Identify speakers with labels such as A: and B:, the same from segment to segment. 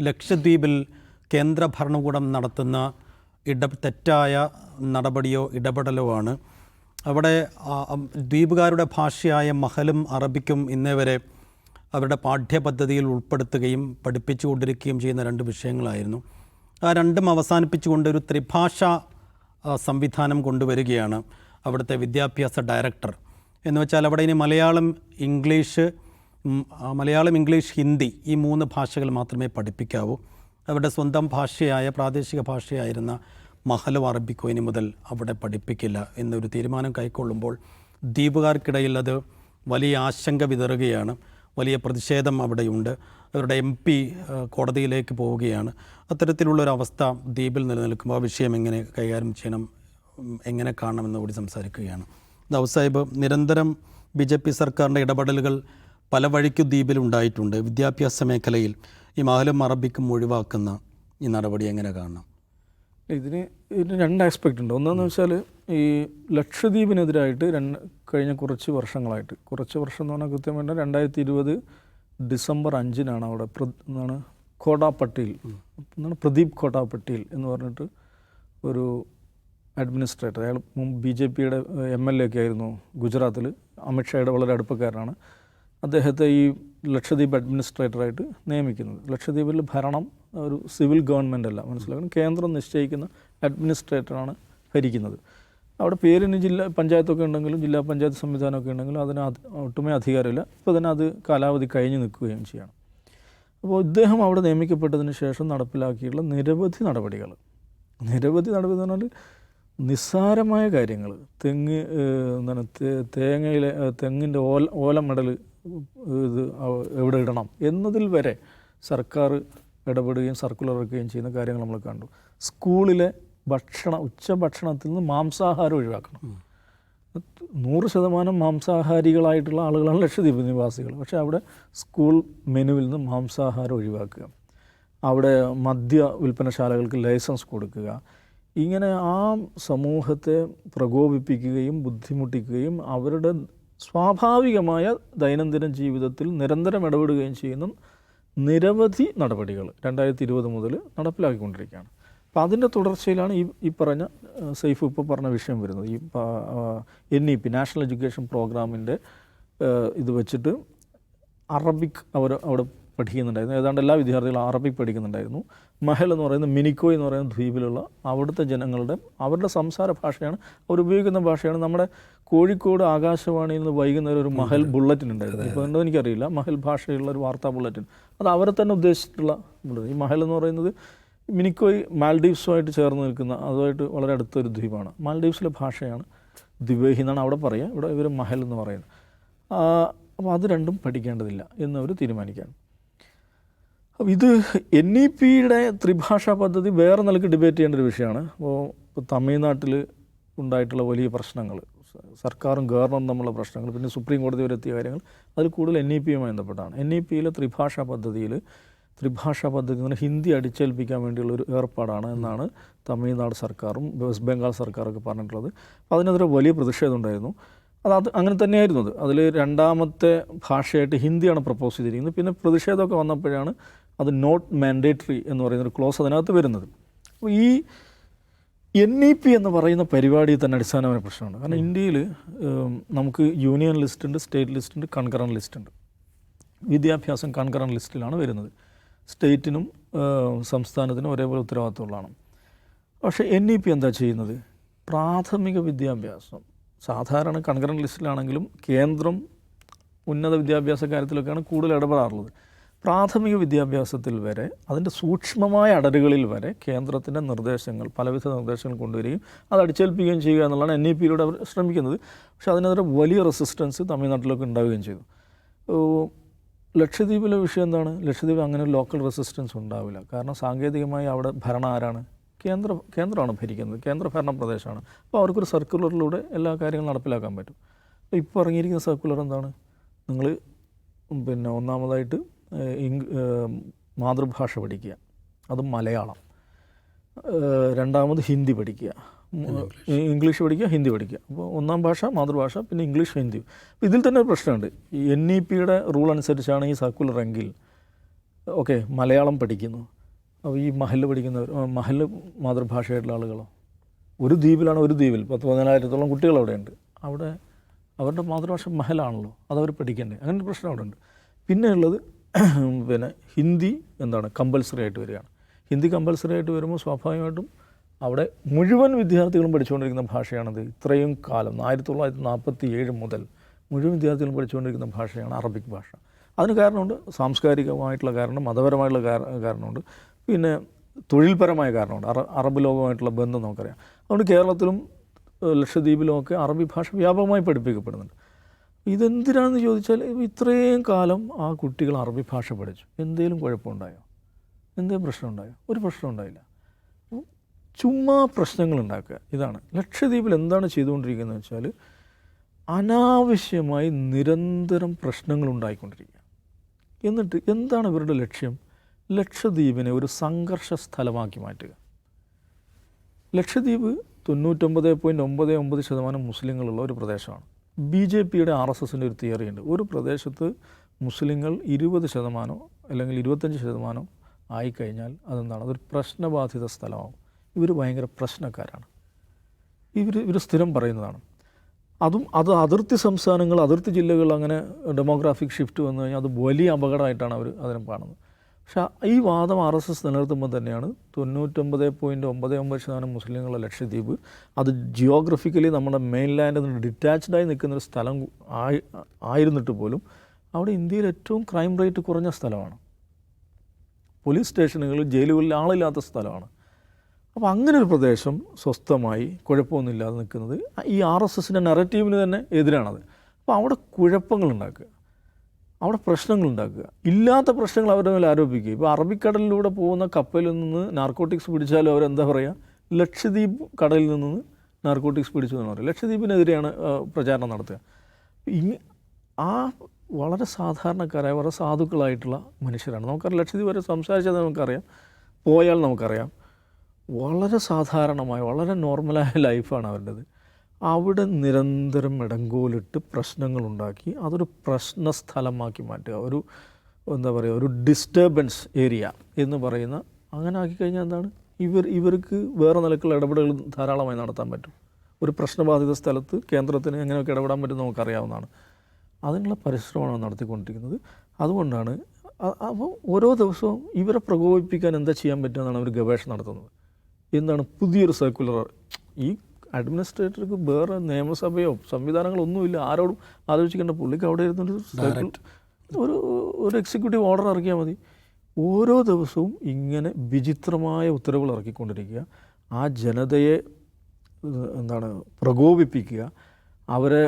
A: ലക്ഷദ്വീപിൽ കേന്ദ്ര ഭരണകൂടം നടത്തുന്ന തെറ്റായ നടപടിയോ ഇടപെടലോ ആണ്. അവിടെ ദ്വീപുകാരുടെ ഭാഷയായ മഹലും അറബിക്കും ഇന്നേവരെ അവരുടെ പാഠ്യപദ്ധതിയിൽ ഉൾപ്പെടുത്തുകയും പഠിപ്പിച്ചുകൊണ്ടിരിക്കുകയും ചെയ്യുന്ന രണ്ട് വിഷയങ്ങളായിരുന്നു. ആ രണ്ടും അവസാനിപ്പിച്ചുകൊണ്ട് ഒരു ത്രിഭാഷ സംവിധാനം കൊണ്ടുവരികയാണ് അവിടുത്തെ വിദ്യാഭ്യാസ ഡയറക്ടർ. എന്ന് വെച്ചാൽ അവിടെ ഇനി മലയാളം, ഇംഗ്ലീഷ്, ഹിന്ദി ഈ 3 ഭാഷകൾ മാത്രമേ പഠിപ്പിക്കാവൂ. അവരുടെ സ്വന്തം ഭാഷയായ പ്രാദേശിക ഭാഷയായിരുന്ന മഹലും അറബിക്കോ ഇനി മുതൽ അവിടെ പഠിപ്പിക്കില്ല എന്നൊരു തീരുമാനം കൈക്കൊള്ളുമ്പോൾ ദ്വീപുകാർക്കിടയിൽ അത് വലിയ ആശങ്ക വിതറുകയാണ്. വലിയ പ്രതിഷേധം അവിടെയുണ്ട്. അവരുടെ MP കോടതിയിലേക്ക് പോവുകയാണ്. അത്തരത്തിലുള്ളൊരവസ്ഥ ദ്വീപിൽ നിലനിൽക്കുമ്പോൾ ആ വിഷയം എങ്ങനെ കൈകാര്യം ചെയ്യണം, എങ്ങനെ കാണണമെന്ന് കൂടി സംസാരിക്കുകയാണ്. ദാവൂദ് സാഹിബ്, നിരന്തരം BJP സർക്കാരിൻ്റെ ഇടപെടലുകൾ പല വഴിക്കും ദ്വീപിലുണ്ടായിട്ടുണ്ട്. വിദ്യാഭ്യാസ മേഖലയിൽ ഈ മഹലും അറബിക്കും ഒഴിവാക്കുന്ന ഈ നടപടി എങ്ങനെ കാണണം?
B: ഇതിന് 2 ആസ്പെക്റ്റ് ഉണ്ട്. ഒന്നെന്ന് വെച്ചാൽ ഈ ലക്ഷദ്വീപിനെതിരായിട്ട് കഴിഞ്ഞ കുറച്ച് വർഷങ്ങളായിട്ട്, കുറച്ച് വർഷം എന്ന് പറഞ്ഞാൽ കൃത്യമായിട്ട് 2020 ഡിസംബർ 5-നാണ് അവിടെ ഖോഡ പട്ടേൽ പ്രദീപ് ഖോഡ പട്ടേൽ എന്ന് പറഞ്ഞിട്ട് ഒരു അഡ്മിനിസ്ട്രേറ്റർ, അയാൾ BJPയുടെ MLA ഒക്കെ ആയിരുന്നു ഗുജറാത്തിൽ, അമിത്ഷായുടെ വളരെ അടുപ്പക്കാരനാണ്. അദ്ദേഹത്തെ ഈ ലക്ഷദ്വീപ് അഡ്മിനിസ്ട്രേറ്ററായിട്ട് നിയമിക്കുന്നത്. ലക്ഷദ്വീപിൽ ഭരണം ഒരു സിവിൽ ഗവൺമെൻറ് അല്ല, മനസ്സിലാക്കണം. കേന്ദ്രം നിശ്ചയിക്കുന്ന അഡ്മിനിസ്ട്രേറ്ററാണ് ഭരിക്കുന്നത്. അവിടെ പേരിന് ജില്ലാ പഞ്ചായത്തൊക്കെ ഉണ്ടെങ്കിലും, ജില്ലാ പഞ്ചായത്ത് സംവിധാനമൊക്കെ ഉണ്ടെങ്കിലും അതിന് ഒട്ടുമേ അധികാരമില്ല. ഇപ്പോൾ തന്നെ അത് കാലാവധി കഴിഞ്ഞ് നിൽക്കുകയും ചെയ്യണം. അപ്പോൾ ഇദ്ദേഹം അവിടെ നിയമിക്കപ്പെട്ടതിന് ശേഷം നടപ്പിലാക്കിയിട്ടുള്ള നിരവധി നടപടികൾ എന്ന് പറഞ്ഞാൽ നിസ്സാരമായ കാര്യങ്ങൾ, തെങ്ങിൻ്റെ ഓലമെടൽ ഇത് എവിടെ ഇടണം എന്നതിൽ വരെ സർക്കാർ ഇടപെടുകയും സർക്കുലർ ഇറക്കുകയും ചെയ്യുന്ന കാര്യങ്ങൾ നമ്മൾ കണ്ടു. സ്കൂളിലെ ഉച്ചഭക്ഷണത്തിൽ നിന്ന് മാംസാഹാരം ഒഴിവാക്കണം. 100% മാംസാഹാരികളായിട്ടുള്ള ആളുകളാണ് ലക്ഷദ്വീപ് നിവാസികൾ. പക്ഷേ അവിടെ സ്കൂൾ മെനുവിൽ നിന്ന് മാംസാഹാരം ഒഴിവാക്കുക, അവിടെ മദ്യ വിൽപ്പനശാലകൾക്ക് ലൈസൻസ് കൊടുക്കുക, ഇങ്ങനെ ആ സമൂഹത്തെ പ്രകോപിപ്പിക്കുകയും ബുദ്ധിമുട്ടിക്കുകയും അവരുടെ സ്വാഭാവികമായ ദൈനംദിന ജീവിതത്തിൽ നിരന്തരം ഇടപെടുകയും ചെയ്യുന്ന നിരവധി നടപടികൾ 2020 മുതൽ നടപ്പിലാക്കിക്കൊണ്ടിരിക്കുകയാണ്. അപ്പോൾ അതിൻ്റെ തുടർച്ചയിലാണ് ഈ പറഞ്ഞ സൈഫ് ഇപ്പോൾ പറഞ്ഞ വിഷയം വരുന്നത്. ഈ NEP നാഷണൽ എഡ്യൂക്കേഷൻ പ്രോഗ്രാമിൻ്റെ ഇത് വെച്ചിട്ട് അറബിക് അവിടെ പഠിക്കുന്നുണ്ടായിരുന്നു. ഏതാണ്ട് എല്ലാ വിദ്യാർത്ഥികളും അറബിക് പഠിക്കുന്നുണ്ടായിരുന്നു. മഹൽ എന്ന് പറയുന്ന മിനിക്കോയ് എന്ന് പറയുന്ന ദ്വീപിലുള്ള അവിടുത്തെ അവരുടെ സംസാര ഭാഷയാണ്, അവരുപയോഗിക്കുന്ന ഭാഷയാണ്. നമ്മുടെ കോഴിക്കോട് ആകാശവാണിയിൽ നിന്ന് വൈകുന്നേരം ഒരു മഹൽ ബുള്ളറ്റിൻ ഉണ്ടായിരുന്നു. ഇപ്പോൾ ഉണ്ടോ എനിക്കറിയില്ല. മഹൽ ഭാഷയുള്ള ഒരു വാർത്താ ബുള്ളറ്റിൻ, അത് അവരെ തന്നെ ഉദ്ദേശിച്ചിട്ടുള്ള ബുള്ളറ്റിൻ. ഈ മഹൽ എന്ന് പറയുന്നത് മിനിക്കോയ് മാൽഡീവ്സുമായിട്ട് ചേർന്ന് നിൽക്കുന്ന, അതുമായിട്ട് വളരെ അടുത്തൊരു ദ്വീപാണ്. മാൽഡീവ്സിലെ ഭാഷയാണ് ദ്വിവേഹി എന്നാണ് അവിടെ പറയുക. ഇവിടെ ഇവർ മഹൽ എന്ന് പറയുന്നത്. അപ്പോൾ അത് രണ്ടും പഠിക്കേണ്ടതില്ല എന്നവർ തീരുമാനിക്കുകയാണ്. അപ്പോൾ ഇത് NEPയുടെ ത്രിഭാഷാ പദ്ധതി വേറെ നിലക്ക് ഡിബേറ്റ് ചെയ്യേണ്ട ഒരു വിഷയമാണ്. ഇപ്പോൾ തമിഴ്നാട്ടിൽ ഉണ്ടായിട്ടുള്ള വലിയ പ്രശ്നങ്ങൾ, സർക്കാരും ഗവർണറും തമ്മിലുള്ള പ്രശ്നങ്ങൾ, പിന്നെ സുപ്രീം കോടതി വരെ എത്തിയ കാര്യങ്ങൾ, അതിൽ കൂടുതൽ NEPയുമായി ബന്ധപ്പെട്ടാണ്. NEPയിലെ ത്രിഭാഷാ പദ്ധതി എന്ന് ഹിന്ദി അടിച്ചേൽപ്പിക്കാൻ വേണ്ടിയുള്ളൊരു ഏർപ്പാടാണ് എന്നാണ് തമിഴ്നാട് സർക്കാരും വെസ്റ്റ് ബംഗാൾ സർക്കാരൊക്കെ പറഞ്ഞിട്ടുള്ളത്. അപ്പോൾ അതിനെതിരെ വലിയ പ്രതിഷേധം ഉണ്ടായിരുന്നു. അത് അങ്ങനെ തന്നെയായിരുന്നു. അതിൽ 2ാമത്തെ ഭാഷയായിട്ട് ഹിന്ദിയാണ് പ്രപ്പോസ് ചെയ്തിരിക്കുന്നത്. പിന്നെ പ്രതിഷേധമൊക്കെ വന്നപ്പോഴാണ് അത് നോട്ട് മാൻഡേറ്ററി എന്ന് പറയുന്നൊരു ക്ലോസ് അതിനകത്ത് വരുന്നത്. അപ്പോൾ ഈ NEP എന്ന് പറയുന്ന പരിപാടി തന്നെ അടിസ്ഥാനമായ പ്രശ്നമാണ്. കാരണം ഇന്ത്യയിൽ നമുക്ക് യൂണിയൻ ലിസ്റ്റ് ഉണ്ട്, സ്റ്റേറ്റ് ലിസ്റ്റ് ഉണ്ട്, കൺകറൻറ്റ് ലിസ്റ്റ് ഉണ്ട്. വിദ്യാഭ്യാസം കൺകറൻറ്റ് ലിസ്റ്റിലാണ് വരുന്നത്. സ്റ്റേറ്റിനും സംസ്ഥാനത്തിനും ഒരേപോലെ ഉത്തരവാദിത്തമുള്ളതാണ്. പക്ഷേ NEP എന്താ ചെയ്യുന്നത്? പ്രാഥമിക വിദ്യാഭ്യാസം സാധാരണ കൺകറൻറ്റ് ലിസ്റ്റിലാണെങ്കിലും കേന്ദ്രം ഉന്നത വിദ്യാഭ്യാസ കാര്യത്തിലൊക്കെയാണ് കൂടുതൽ ഇടപെടാറുള്ളത്. പ്രാഥമിക വിദ്യാഭ്യാസത്തിൽ വരെ അതിൻ്റെ സൂക്ഷ്മമായ അടരുകളിൽ വരെ കേന്ദ്രത്തിൻ്റെ നിർദ്ദേശങ്ങൾ, പലവിധ നിർദ്ദേശങ്ങൾ കൊണ്ടുവരികയും അത് അടിച്ചേൽപ്പിക്കുകയും ചെയ്യുക എന്നുള്ളതാണ് NEPയിലൂടെ അവർ ശ്രമിക്കുന്നത്. പക്ഷേ അതിനെതിരെ വലിയ റെസിസ്റ്റൻസ് തമിഴ്നാട്ടിലൊക്കെ ഉണ്ടാവുകയും ചെയ്തു. ലക്ഷദ്വീപിലെ വിഷയം എന്താണ്? ലക്ഷദ്വീപ് അങ്ങനെ ലോക്കൽ റെസിസ്റ്റൻസ് ഉണ്ടാവില്ല. കാരണം സാങ്കേതികമായി അവിടെ ഭരണം ആരാണ്? കേന്ദ്രമാണ് ഭരിക്കുന്നത്, കേന്ദ്രഭരണ പ്രദേശമാണ്. അപ്പോൾ അവർക്കൊരു സർക്കുലറിലൂടെ എല്ലാ കാര്യങ്ങളും നടപ്പിലാക്കാൻ പറ്റും. അപ്പോൾ ഇപ്പോൾ ഇറങ്ങിയിരിക്കുന്ന സർക്കുലർ എന്താണ്? നിങ്ങൾ പിന്നെ ഒന്നാമതായിട്ട് മാതൃഭാഷ പഠിക്കുക, അതും മലയാളം. രണ്ടാമത് ഹിന്ദി പഠിക്കുക, ഇംഗ്ലീഷ് പഠിക്കുക, ഹിന്ദി പഠിക്കുക. അപ്പോൾ ഒന്നാം ഭാഷ മാതൃഭാഷ, പിന്നെ ഇംഗ്ലീഷ്, ഹിന്ദി. ഇതിൽ തന്നെ ഒരു പ്രശ്നമുണ്ട്. ഈ NEPയുടെ റൂൾ അനുസരിച്ചാണ് ഈ സർക്കുലർ എങ്കിൽ ഓക്കെ മലയാളം പഠിക്കുന്നു, അപ്പോൾ ഈ മഹല് പഠിക്കുന്നവർ, മഹല് മാതൃഭാഷയായിട്ടുള്ള ആളുകളോ, ഒരു ദ്വീപിലാണ്, ഒരു ദ്വീപിൽ 10-14,000 കുട്ടികൾ അവിടെയുണ്ട്. അവിടെ അവരുടെ മാതൃഭാഷ മഹലാണല്ലോ, അതവർ പഠിക്കണ്ടേ? അങ്ങനെ ഒരു പ്രശ്നം അവിടെ ഉണ്ട്. പിന്നെ ഉള്ളത് പിന്നെ ഹിന്ദി കമ്പൽസറി ആയിട്ട് വരികയാണ്. ഹിന്ദി കമ്പൽസറി ആയിട്ട് വരുമ്പോൾ സ്വാഭാവികമായിട്ടും അവിടെ മുഴുവൻ വിദ്യാർത്ഥികളും പഠിച്ചുകൊണ്ടിരിക്കുന്ന ഭാഷയാണത്. ഇത്രയും കാലം 1947 മുതൽ മുഴുവൻ വിദ്യാർത്ഥികളും പഠിച്ചുകൊണ്ടിരിക്കുന്ന ഭാഷയാണ് അറബിക് ഭാഷ. അതിന് കാരണമുണ്ട്, സാംസ്കാരികമായിട്ടുള്ള കാരണം, മതപരമായിട്ടുള്ള കാരണമുണ്ട്, പിന്നെ തൊഴിൽപരമായ കാരണമുണ്ട്. അറബ് ലോകമായിട്ടുള്ള ബന്ധം നമുക്കറിയാം. അതുകൊണ്ട് കേരളത്തിലും ലക്ഷദ്വീപിലുമൊക്കെ അറബി ഭാഷ വ്യാപകമായി പഠിപ്പിക്കപ്പെടുന്നുണ്ട്. ഇതെന്തിനാണെന്ന് ചോദിച്ചാൽ, ഇത്രയും കാലം ആ കുട്ടികൾ അറബി ഭാഷ പഠിച്ചു, എന്തെങ്കിലും കുഴപ്പമുണ്ടായോ? എന്തെങ്കിലും പ്രശ്നം ഉണ്ടായോ? ഒരു പ്രശ്നം ഉണ്ടായില്ല. ചുമ്മാ പ്രശ്നങ്ങളുണ്ടാക്കുക. ഇതാണ് ലക്ഷദ്വീപിൽ എന്താണ് ചെയ്തുകൊണ്ടിരിക്കുന്നത് വെച്ചാൽ, അനാവശ്യമായി നിരന്തരം പ്രശ്നങ്ങളുണ്ടായിക്കൊണ്ടിരിക്കുക. എന്നിട്ട് എന്താണ് ഇവരുടെ ലക്ഷ്യം? ലക്ഷദ്വീപിനെ ഒരു സംഘർഷ സ്ഥലമാക്കി മാറ്റുക. ലക്ഷദ്വീപ് 99.99% മുസ്ലിങ്ങളുള്ള ഒരു പ്രദേശമാണ്. BJPയുടെ RSSൻ്റെ ഒരു തിയറിയുണ്ട്, ഒരു പ്രദേശത്ത് മുസ്ലിങ്ങൾ 20% അല്ലെങ്കിൽ 25% ആയിക്കഴിഞ്ഞാൽ അതൊരു പ്രശ്നബാധിത സ്ഥലമാകും. ഇവർ ഭയങ്കര പ്രശ്നക്കാരാണ്. ഇവർ സ്ഥിരം പറയുന്നതാണ്. അത് അതിർത്തി സംസ്ഥാനങ്ങൾ, അതിർത്തി ജില്ലകൾ അങ്ങനെ ഡെമോഗ്രാഫിക് ഷിഫ്റ്റ് വന്നു കഴിഞ്ഞാൽ അത് വലിയ അപകടമായിട്ടാണ് അവർ അതിനെ കാണുന്നത്. പക്ഷേ ഈ വാദം RSS നിലനിർത്തുമ്പോൾ തന്നെയാണ് 99.99% മുസ്ലിങ്ങളുള്ള ലക്ഷദ്വീപ് അത് ജിയോഗ്രഫിക്കലി നമ്മുടെ മെയിൻലാൻഡിൽ നിന്ന് ഡിറ്റാച്ച്ഡായി നിൽക്കുന്നൊരു സ്ഥലം ആയിരുന്നിട്ട് പോലും അവിടെ ഇന്ത്യയിൽ ഏറ്റവും ക്രൈം റേറ്റ് കുറഞ്ഞ സ്ഥലമാണ്. പോലീസ് സ്റ്റേഷനുകൾ, ജയിലുകളിൽ ആളില്ലാത്ത സ്ഥലമാണ്. അപ്പോൾ അങ്ങനെ ഒരു പ്രദേശം സ്വസ്ഥമായി കുഴപ്പമൊന്നുമില്ലാതെ നിൽക്കുന്നത് ഈ RSSൻ്റെ നറേറ്റീവിന് തന്നെ എതിരാണത്. അപ്പോൾ അവിടെ കുഴപ്പങ്ങളുണ്ടാക്കുക, അവിടെ പ്രശ്നങ്ങളുണ്ടാക്കുക, ഇല്ലാത്ത പ്രശ്നങ്ങൾ അവരുടെ മേലെ ആരോപിക്കുക. ഇപ്പോൾ അറബിക്കടലിലൂടെ പോകുന്ന കപ്പലിൽ നിന്ന് നാർക്കോട്ടിക്സ് പിടിച്ചാലും അവരെന്താ പറയുക? ലക്ഷദ്വീപ് കടലിൽ നിന്ന് നാർക്കോട്ടിക്സ് പിടിച്ചു എന്ന് പറയും. ലക്ഷദ്വീപിനെതിരെയാണ് പ്രചാരണം നടത്തുക. ആ വളരെ സാധാരണക്കാരായ, വളരെ സാധുക്കളായിട്ടുള്ള മനുഷ്യരാണ്. നമുക്കറിയാം, ലക്ഷദ്വീപ് വരെ സംസാരിച്ചത് നമുക്കറിയാം, പോയാൽ നമുക്കറിയാം. വളരെ സാധാരണമായ, വളരെ നോർമലായ ലൈഫാണ് അവരുടേത്. അവിടെ നിരന്തരം ഇടങ്കോലിട്ട് പ്രശ്നങ്ങളുണ്ടാക്കി അതൊരു പ്രശ്ന സ്ഥലമാക്കി മാറ്റുക, ഒരു ഡിസ്റ്റർബൻസ് ഏരിയ എന്ന് പറയുന്ന, അങ്ങനെ ആക്കിക്കഴിഞ്ഞാൽ എന്താണ്, ഇവർക്ക് വേറെ നിലക്കുള്ള ഇടപെടലുകൾ ധാരാളമായി നടത്താൻ പറ്റും. ഒരു പ്രശ്നബാധിത സ്ഥലത്ത് കേന്ദ്രത്തിന് എങ്ങനെയൊക്കെ ഇടപെടാൻ പറ്റും നമുക്കറിയാവുന്നതാണ്. അതിനുള്ള പരിശ്രമമാണ് നടത്തിക്കൊണ്ടിരിക്കുന്നത്. അതുകൊണ്ടാണ് അപ്പോൾ ഓരോ ദിവസവും ഇവരെ പ്രകോപിപ്പിക്കാൻ എന്താ ചെയ്യാൻ പറ്റുമെന്നാണ് അവർ ഗവേഷണം നടത്തുന്നത്. എന്താണ് പുതിയൊരു സർക്കുലർ? ഈ അഡ്മിനിസ്ട്രേറ്റർക്ക് വേറെ നിയമസഭയോ സംവിധാനങ്ങളൊന്നുമില്ല, ആരോടും ആലോചിക്കേണ്ട. പുള്ളിക്ക് അവിടെ ഇരുന്നൊരു ഒരു എക്സിക്യൂട്ടീവ് ഓർഡർ ഇറക്കിയാൽ മതി. ഓരോ ദിവസവും ഇങ്ങനെ വിചിത്രമായ ഉത്തരവുകൾ ഇറക്കിക്കൊണ്ടിരിക്കുക, ആ ജനതയെ പ്രകോപിപ്പിക്കുക. അവരെ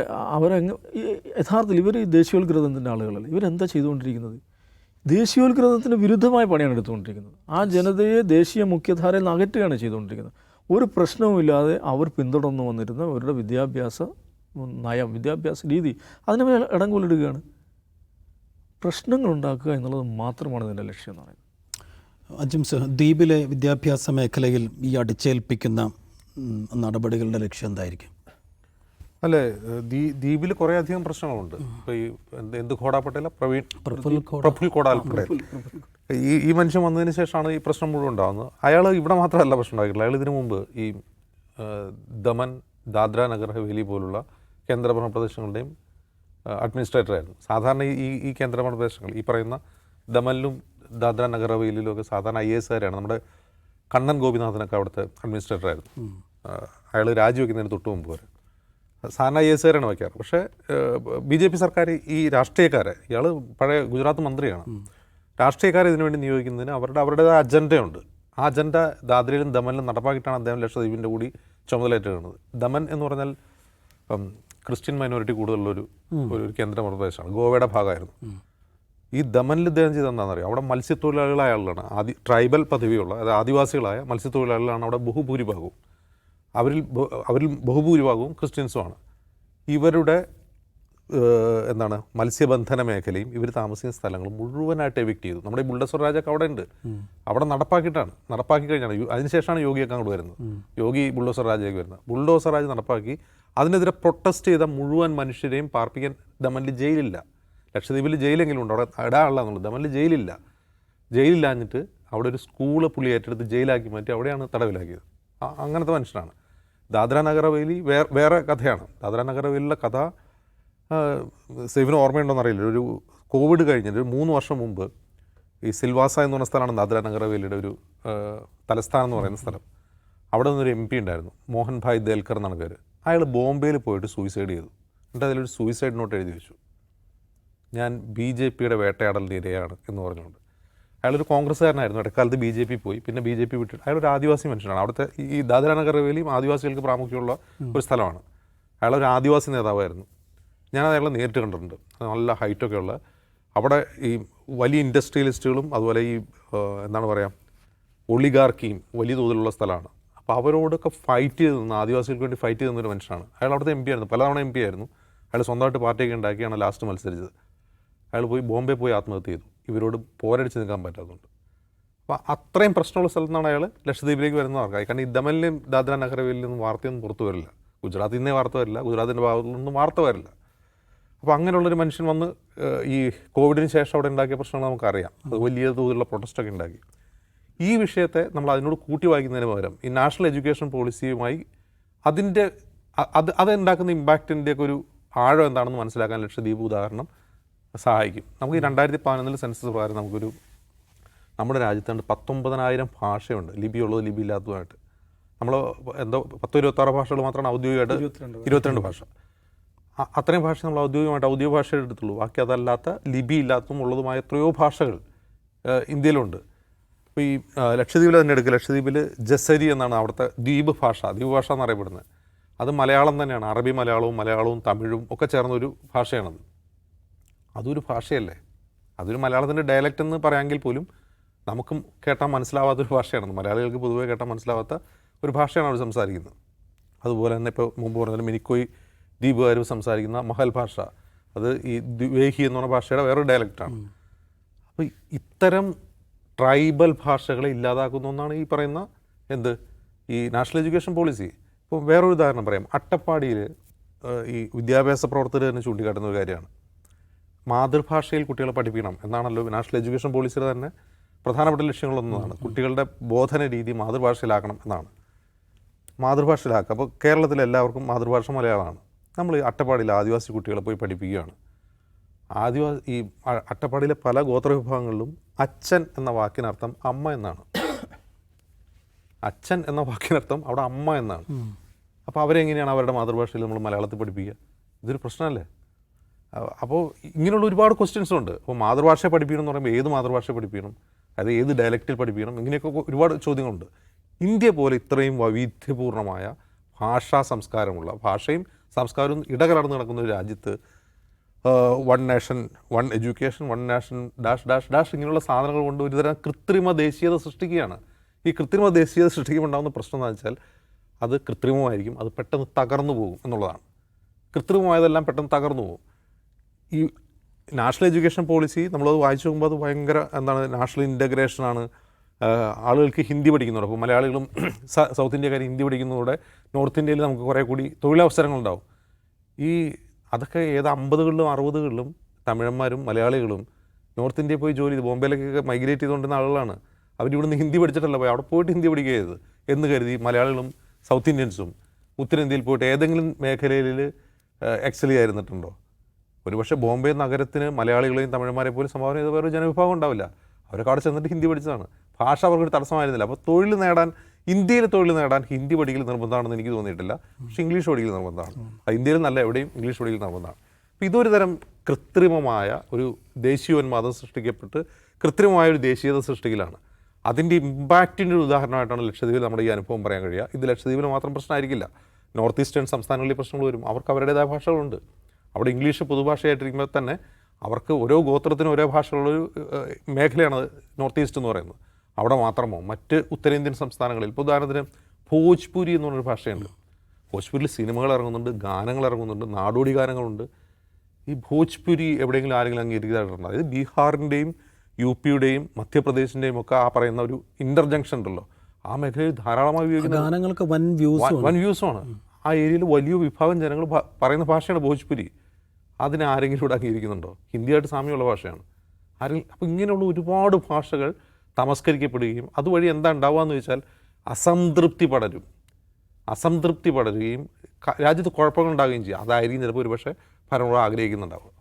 B: യഥാർത്ഥത്തിൽ ഇവർ ദേശീയോത്ഗ്രഥനത്തിൻ്റെ ആളുകളല്ല. ഇവരെന്താ ചെയ്തുകൊണ്ടിരിക്കുന്നത്? ദേശീയോത്ഗ്രഥനത്തിന് വിരുദ്ധമായ പണിയാണ് എടുത്തുകൊണ്ടിരിക്കുന്നത്. ആ ജനതയെ ദേശീയ മുഖ്യധാരയിൽ നിന്ന് അകറ്റുകയാണ് ചെയ്തുകൊണ്ടിരിക്കുന്നത്. ഒരു പ്രശ്നവുമില്ലാതെ അവർ പിന്തുടർന്നു വന്നിരുന്ന അവരുടെ വിദ്യാഭ്യാസ നയം, വിദ്യാഭ്യാസ രീതി, അതിനെ മേലെ ഇടംകൊള്ളിടുകയാണ്. പ്രശ്നങ്ങളുണ്ടാക്കുക എന്നുള്ളത് മാത്രമാണ് ഇതിൻ്റെ ലക്ഷ്യം എന്ന് പറയുന്നത്.
A: അജിംസ്, ദ്വീപിലെ വിദ്യാഭ്യാസ മേഖലയിൽ ഈ അടിച്ചേൽപ്പിക്കുന്ന നടപടികളുടെ ലക്ഷ്യം എന്തായിരിക്കും?
C: അല്ലേ, ദ്വീപിൽ കുറേയധികം പ്രശ്നങ്ങളുണ്ട്. ഇപ്പോൾ ഈ എന്ത് ഘോടാ പട്ടേല, പ്രഫുൽ കോടാൽ പട്ടേൽ, ഈ മനുഷ്യൻ വന്നതിന് ശേഷമാണ് ഈ പ്രശ്നം മുഴുവൻ ഉണ്ടാകുന്നത്. അയാൾ ഇവിടെ മാത്രമല്ല പ്രശ്നം ഉണ്ടാക്കിയിട്ടില്ല. അയാൾ ഇതിനു മുമ്പ് ഈ ദമൻ, ദാദ്ര നഗർ ഹവേലി പോലുള്ള കേന്ദ്രഭരണ പ്രദേശങ്ങളുടെയും അഡ്മിനിസ്ട്രേറ്ററായിരുന്നു. സാധാരണ ഈ കേന്ദ്രഭരണ പ്രദേശങ്ങൾ, ഈ പറയുന്ന ദമനിലും ദാദ്ര നഗർ ഹവേലിയിലും ഒക്കെ സാധാരണ IAS-കാരാണ്. നമ്മുടെ കണ്ണൻ ഗോപിനാഥനൊക്കെ അവിടുത്തെ അഡ്മിനിസ്ട്രേറ്ററായിരുന്നു. അയാൾ രാജിവെക്കുന്നതിന് തൊട്ട് മുമ്പ് വരെ സാധാരണ IAS-കാരാണ് വയ്ക്കാറ്. പക്ഷേ BJP സർക്കാർ ഈ രാഷ്ട്രീയക്കാരെ, ഇയാൾ പഴയ ഗുജറാത്ത് മന്ത്രിയാണ്, രാഷ്ട്രീയക്കാരെ ഇതിനുവേണ്ടി നിയോഗിക്കുന്നതിന് അവരുടേതായ അജണ്ടയുണ്ട്. ആ അജണ്ട ദാദ്രയിലും ദമനിലും നടപ്പാക്കിയിട്ടാണ് അദ്ദേഹം ലക്ഷദ്വീപിൻ്റെ കൂടി ചുമതലയേറ്റെടുക്കുന്നത്. ദമൻ എന്ന് പറഞ്ഞാൽ ക്രിസ്ത്യൻ മൈനോറിറ്റി കൂടുതലുള്ളൊരു കേന്ദ്രഭരണ പ്രദേശമാണ്, ഗോവയുടെ ഭാഗമായിരുന്നു. ഈ ദമനിൽ ഇദ്ദേഹം ചെയ്തെന്താണെന്നറിയാം, അവിടെ മത്സ്യത്തൊഴിലാളികളായ ആളുകളാണ്, ട്രൈബൽ പദവിയുള്ള, അതായത് ആദിവാസികളായ മത്സ്യത്തൊഴിലാളികളാണ് അവിടെ ബഹുഭൂരിഭാഗവും. അവരിൽ ബഹുഭൂരിഭാഗവും ക്രിസ്ത്യൻസുമാണ്. ഇവരുടെ മത്സ്യബന്ധന മേഖലയും ഇവർ താമസിക്കുന്ന സ്ഥലങ്ങളും മുഴുവനായിട്ട് എവിക്റ്റ് ചെയ്തു. നമ്മുടെ ഈ ബുൾഡോസർ രാജൊക്കെ അവിടെ ഉണ്ട്, അവിടെ നടപ്പാക്കി കഴിഞ്ഞാണ് അതിനുശേഷമാണ് യോഗിയൊക്കെ അങ്ങോട്ട് വരുന്നത്. യോഗി ബുൾഡോസർ രാജയൊക്കെ വരുന്നത്. ബുൾഡോസർ രാജ് നടപ്പാക്കി അതിനെതിരെ പ്രൊട്ടസ്റ്റ് ചെയ്ത മുഴുവൻ മനുഷ്യരെയും പാർപ്പിക്കാൻ ദമനിൽ ജയിലില്ല. ലക്ഷദ്വീപിൽ ജയിലെങ്കിലും ഉണ്ട്, അവിടെ ഇടാനുള്ള എന്നുള്ളത്. ദമനിൽ ജയിലില്ല. ജയിലില്ലാഞ്ഞിട്ട് അവിടെ ഒരു സ്കൂള് പുള്ളി ഏറ്റെടുത്ത് ജയിലാക്കി മാറ്റി അവിടെയാണ് തടവിലാക്കിയത്. അങ്ങനത്തെ മനുഷ്യനാണ്. ദാദ്ര നഗർ ഹവേലി വേറെ കഥയാണ്. ദാദ്ര നഗർ ഹവേലിയിലെ കഥ സേവിന് ഓർമ്മയുണ്ടോയെന്ന് അറിയില്ല. ഒരു കോവിഡ് കഴിഞ്ഞിട്ട് ഒരു 3 വർഷം മുമ്പ് ഈ സിൽവാസ എന്ന് പറഞ്ഞ സ്ഥലമാണ് ദാദ്ര നഗർ ഹവേലിയുടെ ഒരു തലസ്ഥാനം എന്ന് പറയുന്ന സ്ഥലം. അവിടെ നിന്നൊരു MP ഉണ്ടായിരുന്നു, മോഹൻ ഭായ് ദേൽക്കർ എന്നാണ് പേര്. അയാൾ ബോംബെയിൽ പോയിട്ട് സൂയിസൈഡ് ചെയ്തു. എന്നിട്ട് അതിലൊരു സൂയിസൈഡ് നോട്ട് എഴുതി വെച്ചു, ഞാൻ BJPയുടെ വേട്ടയാടലിന് ഇരയാണ് എന്ന് പറഞ്ഞുകൊണ്ട്. അയാളൊരു കോൺഗ്രസ്സുകാരനായിരുന്നു, ഇടക്കാലത്ത് BJP പോയി, പിന്നെ BJP വിട്ടിട്ട് അയാളൊരു ആദിവാസി മനുഷ്യനാണ്. അവിടുത്തെ ഈ ദാദ്ര നഗർ ഹവേലിയും ആദിവാസികൾക്ക് പ്രാമുഖ്യമുള്ള ഒരു സ്ഥലമാണ്. അയാളൊരു ആദിവാസി നേതാവായിരുന്നു. ഞാനത് അയാളെ നേരിട്ട് കണ്ടിട്ടുണ്ട്. നല്ല ഹൈറ്റൊക്കെ ഉള്ള, അവിടെ ഈ വലിയ ഇൻഡസ്ട്രിയലിസ്റ്റുകളും അതുപോലെ ഈ എന്താണ് പറയുക ഒളിഗാർക്കിയും വലിയ തോതിലുള്ള സ്ഥലമാണ്. അപ്പോൾ അവരോടൊക്കെ ഫൈറ്റ് ചെയ്ത് നിന്ന്, ആദിവാസികൾക്ക് വേണ്ടി ഫൈറ്റ് ചെയ്ത് നിന്നൊരു മനുഷ്യനാണ്. അയാൾ അവിടുത്തെ MP ആയിരുന്നു, പലതവണ MP ആയിരുന്നു. അയാൾ സ്വന്തമായിട്ട് പാർട്ടിയൊക്കെ ഉണ്ടാക്കിയാണ് ലാസ്റ്റ് മത്സരിച്ചത്. അയാൾ പോയി ബോംബെ പോയി ആത്മഹത്യ ചെയ്തു, ഇവരോട് പോരടിച്ച് നിൽക്കാൻ പറ്റാത്തതുകൊണ്ട്. അപ്പോൾ അത്രയും പ്രശ്നമുള്ള സ്ഥലത്തു നിന്നാണ് അയാൾ ലക്ഷദ്വീപിലേക്ക് വരുന്നവർക്കായി. കാരണം ഈ ദമനിലും ദാദ്ര നഗർ ഹവേലിയിൽ നിന്നും വാർത്തയൊന്നും പുറത്തു വരില്ല, ഗുജറാത്തിൽ നിന്നേ വാർത്ത വരില്ല, ഗുജറാത്തിൻ്റെ ഭാഗത്തു നിന്നും വാർത്ത വരില്ല. അപ്പോൾ അങ്ങനെയുള്ളൊരു മനുഷ്യൻ വന്ന് ഈ കോവിഡിന് ശേഷം അവിടെ ഉണ്ടാക്കിയ പ്രശ്നങ്ങൾ നമുക്കറിയാം. അത് വലിയ തോതിലുള്ള പ്രൊട്ടസ്റ്റൊക്കെ ഉണ്ടാക്കി. ഈ വിഷയത്തെ നമ്മൾ അതിനോട് കൂട്ടി വായിക്കുന്നതിന് പകരം ഈ നാഷണൽ എഡ്യൂക്കേഷൻ പോളിസിയുമായി അതിൻ്റെ അതുണ്ടാക്കുന്ന ഇമ്പാക്റ്റിൻ്റെയൊക്കെ ഒരു ആഴം എന്താണെന്ന് മനസ്സിലാക്കാൻ ലക്ഷദ്വീപ് ഉദാഹരണം സഹായിക്കും. നമുക്ക് ഈ 2011 സെൻസസ് പ്രകാരം നമ്മുടെ രാജ്യത്ത് 19,000 ഭാഷയുണ്ട്, ലിപിയുള്ളത് ലിപി ഇല്ലാത്തതുമായിട്ട്. നമ്മൾ എന്തോ 10-26 ഭാഷകൾ മാത്രമാണ് ഔദ്യോഗികമായിട്ട്, 22 ഭാഷ. അത്രയും ഭാഷ നമ്മൾ ഔദ്യോഗിക ഭാഷയുടെ എടുത്തുള്ളൂ. ബാക്കി അതല്ലാത്ത ലിപി ഇല്ലാത്തതും ഉള്ളതുമായ എത്രയോ ഭാഷകൾ ഇന്ത്യയിലുണ്ട്. അപ്പോൾ ഈ ലക്ഷദ്വീപിൽ തന്നെ എടുക്കുക, ലക്ഷദ്വീപിൽ ജസരി എന്നാണ് അവിടുത്തെ ദ്വീപ് ഭാഷ എന്നറിയപ്പെടുന്നത്. അത് മലയാളം തന്നെയാണ്, അറബി മലയാളവും തമിഴും ഒക്കെ ചേർന്നൊരു ഭാഷയാണത്. അതൊരു ഭാഷയല്ലേ, അതൊരു മലയാളത്തിൻ്റെ ഡയലക്റ്റ് എന്ന് പറയാമെങ്കിൽ പോലും നമുക്കും കേട്ടാൽ മനസ്സിലാവാത്തൊരു ഭാഷയാണ്. മലയാളികൾക്ക് പൊതുവെ കേട്ടാൽ മനസ്സിലാവാത്ത ഒരു ഭാഷയാണ് അവർ സംസാരിക്കുന്നത്. അതുപോലെ തന്നെ ഇപ്പോൾ മുമ്പ് പറഞ്ഞാൽ മിനിക്കോയ് ദ്വീപുകാർ സംസാരിക്കുന്ന മഹൽ ഭാഷ, അത് ഈ ദ്വേഹി എന്ന് പറഞ്ഞ ഭാഷയുടെ വേറൊരു ഡയലക്റ്റാണ്. അപ്പോൾ ഇത്തരം ട്രൈബൽ ഭാഷകളെ ഇല്ലാതാക്കുന്ന ഒന്നാണ് ഈ പറയുന്ന ഈ നാഷണൽ എഡ്യൂക്കേഷൻ പോളിസി. ഇപ്പോൾ വേറൊരു ഉദാഹരണം പറയാം. അട്ടപ്പാടിയിൽ ഈ വിദ്യാഭ്യാസ പ്രവർത്തകർ തന്നെ ചൂണ്ടിക്കാട്ടുന്ന ഒരു കാര്യമാണ്, മാതൃഭാഷയിൽ കുട്ടികളെ പഠിപ്പിക്കണം എന്നാണല്ലോ നാഷണൽ എഡ്യൂക്കേഷൻ പോളിസിയുടെ തന്നെ പ്രധാനപ്പെട്ട ലക്ഷ്യങ്ങളൊന്നാണ്. കുട്ടികളുടെ ബോധന രീതി മാതൃഭാഷയിലാക്കണം എന്നാണ്. മാതൃഭാഷയിലാക്കുക. അപ്പോൾ കേരളത്തിലെ എല്ലാവർക്കും മാതൃഭാഷ മലയാളമാണ്. നമ്മൾ അട്ടപ്പാടിയിൽ ആദിവാസി കുട്ടികളെ പോയി പഠിപ്പിക്കുകയാണ്. ഈ അട്ടപ്പാടിയിലെ പല ഗോത്ര വിഭാഗങ്ങളിലും അച്ഛൻ എന്ന വാക്കിനർത്ഥം അമ്മ എന്നാണ്. അച്ഛൻ എന്ന വാക്കിനർത്ഥം അവിടെ അമ്മ എന്നാണ്. അപ്പോൾ അവരെങ്ങനെയാണ് അവരുടെ മാതൃഭാഷയിൽ നമ്മൾ മലയാളത്തിൽ പഠിപ്പിക്കുക? ഇതൊരു പ്രശ്നമല്ലേ? അപ്പോൾ ഇങ്ങനെയുള്ള ഒരുപാട് ക്വസ്റ്റ്യൻസ് ഉണ്ട്. അപ്പോൾ മാതൃഭാഷയെ പഠിപ്പിക്കണം എന്ന് പറയുമ്പോൾ ഏത് മാതൃഭാഷയെ പഠിപ്പിക്കണം, അതായത് ഏത് ഡയലക്റ്റിൽ പഠിപ്പിക്കണം, ഇങ്ങനെയൊക്കെ ഒരുപാട് ചോദ്യങ്ങളുണ്ട്. ഇന്ത്യ പോലെ ഇത്രയും വൈവിധ്യപൂർണ്ണമായ ഭാഷാ സംസ്കാരമുള്ള, ഭാഷയും സംസ്കാരവും ഇടകലർന്ന് നടക്കുന്ന ഒരു രാജ്യത്ത് one nation one education, one nation dash dash dash ഇങ്ങനെയുള്ള സാധനങ്ങൾ കൊണ്ട് ഒരുതരം കൃത്രിമ ദേശീയത സൃഷ്ടിക്കുകയാണ്. ഈ കൃത്രിമ ദേശീയത സൃഷ്ടിക്കുമ്പോൾ ഉണ്ടാകുന്ന പ്രശ്നം എന്താണെന്ന് വെച്ചാൽ അത് കൃത്രിമമായിരിക്കും, അത് പെട്ടെന്ന് തകർന്നു പോകും എന്നുള്ളതാണ്. കൃത്രിമമായതെല്ലാം പെട്ടെന്ന് തകർന്നു പോകും. ഈ നാഷണൽ എഡ്യൂക്കേഷൻ പോളിസി നമ്മളത് വായിച്ചു നോക്കുമ്പോൾ അത് ഭയങ്കര നാഷണൽ ഇൻ്റഗ്രേഷനാണ്. ആളുകൾക്ക് ഹിന്ദി പഠിക്കുന്നുണ്ട്. അപ്പോൾ മലയാളികളും സൗത്ത് ഇന്ത്യക്കാർ ഹിന്ദി പഠിക്കുന്നതോടെ നോർത്ത് ഇന്ത്യയിൽ നമുക്ക് കുറേ കൂടി തൊഴിലവസരങ്ങളുണ്ടാവും. അതൊക്കെ 50കളിലും 60കളിലും തമിഴന്മാരും മലയാളികളും നോർത്ത് ഇന്ത്യയിൽ പോയി ജോലി ചെയ്ത് ബോംബെയിലേക്കൊക്കെ മൈഗ്രേറ്റ് ചെയ്തുകൊണ്ടിരുന്ന ആളുകളാണ്. അവരിവിടുന്ന് ഹിന്ദി പഠിച്ചിട്ടല്ല പോയി, അവിടെ പോയിട്ട് ഹിന്ദി പഠിക്കുക ചെയ്തത് എന്ന് കരുതി മലയാളികളും സൗത്ത് ഇന്ത്യൻസും ഉത്തരേന്ത്യയിൽ പോയിട്ട് ഏതെങ്കിലും മേഖലയിൽ എക്സൽ ചെയ്യായിരുന്നിട്ടുണ്ടോ? ഒരുപക്ഷെ ബോംബെ നഗരത്തിന് മലയാളികളെയും തമിഴന്മാരെ പോലും സംഭാവന ചെയ്ത വേറൊരു ജനവിഭാഗം ഉണ്ടാവില്ല. അവരൊക്കെ അവിടെ ചെന്നിട്ട് ഹിന്ദി പഠിച്ചതാണ്. ഭാഷ അവർക്കൊരു തടസ്സമായിരുന്നില്ല. അപ്പോൾ ഇന്ത്യയിൽ തൊഴിൽ നേടാൻ ഹിന്ദി പഠിക്കൽ നിർബന്ധമാണെന്ന് എനിക്ക് തോന്നിയിട്ടില്ല. പക്ഷേ ഇംഗ്ലീഷ് പഠിക്കൽ നിർബന്ധമാണ്. ഇന്ത്യയിൽ നല്ല എവിടെയും ഇംഗ്ലീഷ് പഠിക്കൽ നിർബന്ധമാണ്. അപ്പോൾ ഇതൊരു തരം കൃത്രിമമായ ഒരു ദേശീയോന്മാദം സൃഷ്ടിക്കപ്പെട്ട് കൃത്രിമമായ ഒരു ദേശീയത സൃഷ്ടിക്കലാണ്. അതിൻ്റെ ഇമ്പാക്റ്റിൻ്റെ ഒരു ഉദാഹരണമായിട്ടാണ് ലക്ഷദ്വീപിൽ നമ്മുടെ ഈ അനുഭവം പറയാൻ കഴിയുക. ഇത് ലക്ഷദ്വീപിൽ മാത്രം പ്രശ്നമായിരിക്കില്ല, നോർത്ത് ഈസ്റ്റേൺ സംസ്ഥാനങ്ങളിൽ പ്രശ്നങ്ങൾ വരും. അവർക്ക് അവരുടേതായ ഭാഷകളുണ്ട്. അവിടെ ഇംഗ്ലീഷ് പൊതുഭാഷയായിട്ടിരിക്കുമ്പോൾ തന്നെ അവർക്ക് ഓരോ ഗോത്രത്തിനും ഓരോ ഭാഷകളുള്ളൊരു മേഖലയാണ് നോർത്ത് ഈസ്റ്റ് എന്ന് പറയുന്നത്. അവിടെ മാത്രമോ മറ്റ് ഉത്തരേന്ത്യൻ സംസ്ഥാനങ്ങളിൽ ഇപ്പോൾ ഉദാഹരണത്തിന് ഭോജ്പുരി എന്ന് പറഞ്ഞൊരു ഭാഷയുണ്ട്. ഭോജ്പുരിയിൽ സിനിമകൾ ഇറങ്ങുന്നുണ്ട്, ഗാനങ്ങൾ ഇറങ്ങുന്നുണ്ട്, നാടോടി ഗാനങ്ങളുണ്ട്. ഈ ഭോജ്പുരി എവിടെയെങ്കിലും ആരെങ്കിലും അംഗീകരിക്കുന്നതായിട്ടുണ്ട്? അതായത് ബീഹാറിൻ്റെയും UPയുടെയും മധ്യപ്രദേശിൻ്റെയും ഒക്കെ ആ പറയുന്ന ഒരു ഇൻ്റർജങ്ഷൻ ഉണ്ടല്ലോ, ആ മേഖലയിൽ ധാരാളമായി ഉപയോഗിക്കുന്ന
A: ഗാനങ്ങൾക്ക് വൻ
C: വ്യൂസുമാണ്. ആ ഏരിയയിൽ വലിയ വിഭാഗം ജനങ്ങൾ പറയുന്ന ഭാഷയാണ് ഭോജ്പുരി. അതിനെ ആരെങ്കിലും ഇവിടെ അംഗീകരിക്കുന്നുണ്ടോ? ഹിന്ദിയായിട്ട് സാമ്യമുള്ള ഭാഷയാണ്. അപ്പോൾ ഇങ്ങനെയുള്ള ഒരുപാട് ഭാഷകൾ തമസ്കരിക്കപ്പെടുകയും അതുവഴി എന്താ ഉണ്ടാവുക എന്ന് വെച്ചാൽ അസംതൃപ്തി പടരുകയും രാജ്യത്ത് കുഴപ്പങ്ങൾ ഉണ്ടാകുകയും ചെയ്യും. അതായിരിക്കും ചിലപ്പോൾ ഒരുപക്ഷെ ഭരണകൂടം ആഗ്രഹിക്കുന്നുണ്ടാവുക.